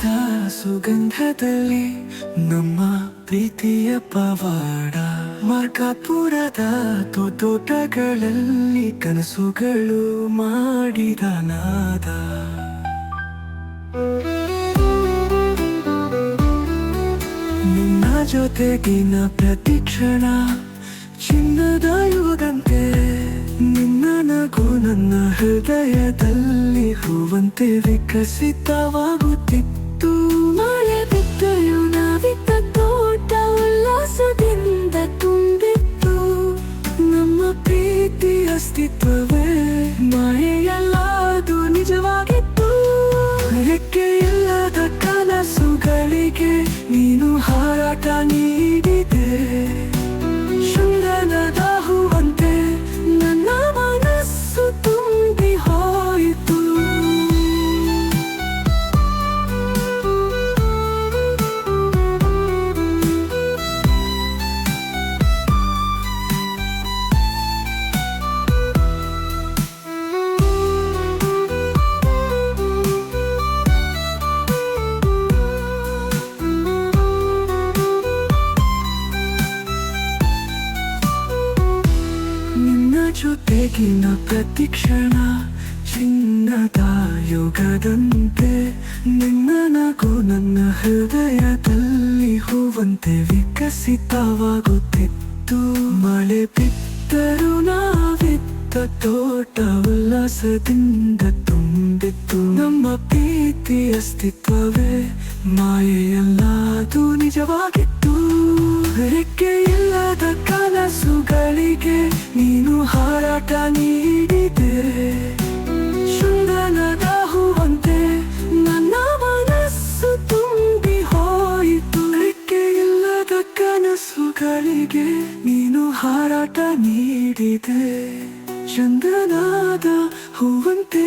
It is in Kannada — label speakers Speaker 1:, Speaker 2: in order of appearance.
Speaker 1: ಮರದ ಸುಗಂಧದಲ್ಲಿ ನಮ್ಮ ಪ್ರೀತಿಯ ಪವಾಡ. ಮಾರ್ಕಾಪುರದ ತೋಟಗಳಲ್ಲಿ ಕನಸುಗಳು ಮಾಡಿದ ನಾದ. ನಿನ್ನ ಜೊತೆಗಿನ ಪ್ರತಿಕ್ಷಣ ಚಿನ್ನದ ಯುಗದಂತೆ. ನಿನ್ನ ನಗು ನನ್ನ ಹೃದಯದಲ್ಲಿ ಹೂವಂತೆ ವಿಕಸಿತವಾಗುತ್ತಿತ್ತು. ಮಳೆ ಬಿದ್ದೆಯು ನಾವಿದ್ದ ತೋಟ ಉಲ್ಲಾಸದಿಂದ ತುಂಬಿತ್ತು. ನಮ್ಮ ಪ್ರೀತಿ ಅಸ್ತಿತ್ವವೇ ಮಾಯೆಯಲ್ಲ, ಅದು ನಿಜವಾಗಿತ್ತು. ರೆಕ್ಕೆಯಿಲ್ಲದ ಕನಸುಗಳಿಗೆ ನೀನು ಹಾರಾಟ ನೀಡಿದೆ. ಚಂದನದ ಹೂವಂತೆ ನನ್ನ ಮನಸ್ಸು ತುಂಬಿ ಹೋಯಿತು. ಜೊತೆಗಿನ ಪ್ರತಿಕ್ಷಣ ಚಿನ್ನದ ಯುಗದಂತೆ. ನಿನ್ನ ನಗು ನನ್ನ ಹೃದಯದಲ್ಲಿ ಹೂವಂತೆ ವಿಕಸಿತವಾಗುತ್ತಿತ್ತು. ಮಳೆ ಬಿದ್ದರೂ ನಾವಿದ್ದ ತೋಟ ಉಲ್ಲಾಸದಿಂದ ತುಂಬಿತ್ತು. ನಮ್ಮ ಪ್ರೀತಿ ಅಸ್ತಿತ್ವವೇ ಮಾಯೆಯಲ್ಲ, ಅದು ನಿಜವಾಗಿತ್ತು. ರೆಕ್ಕೆಯಿಲ್ಲದ ಕನಸುಗಳಿಗೆ ನೀನು ಹಾರಾಟ ನೀಡಿದೆ. ಚಂದನದ ಹೂವಂತೆ ನನ್ನ ಮನಸ್ಸು ತುಂಬಿ ಹೋಯಿತು. ರೆಕ್ಕೆಯಿಲ್ಲದ ಕನಸುಗಳಿಗೆ ನೀನು ಹಾರಾಟ ನೀಡಿದೆ. ಚಂದನದ ಹೂವಂತೆ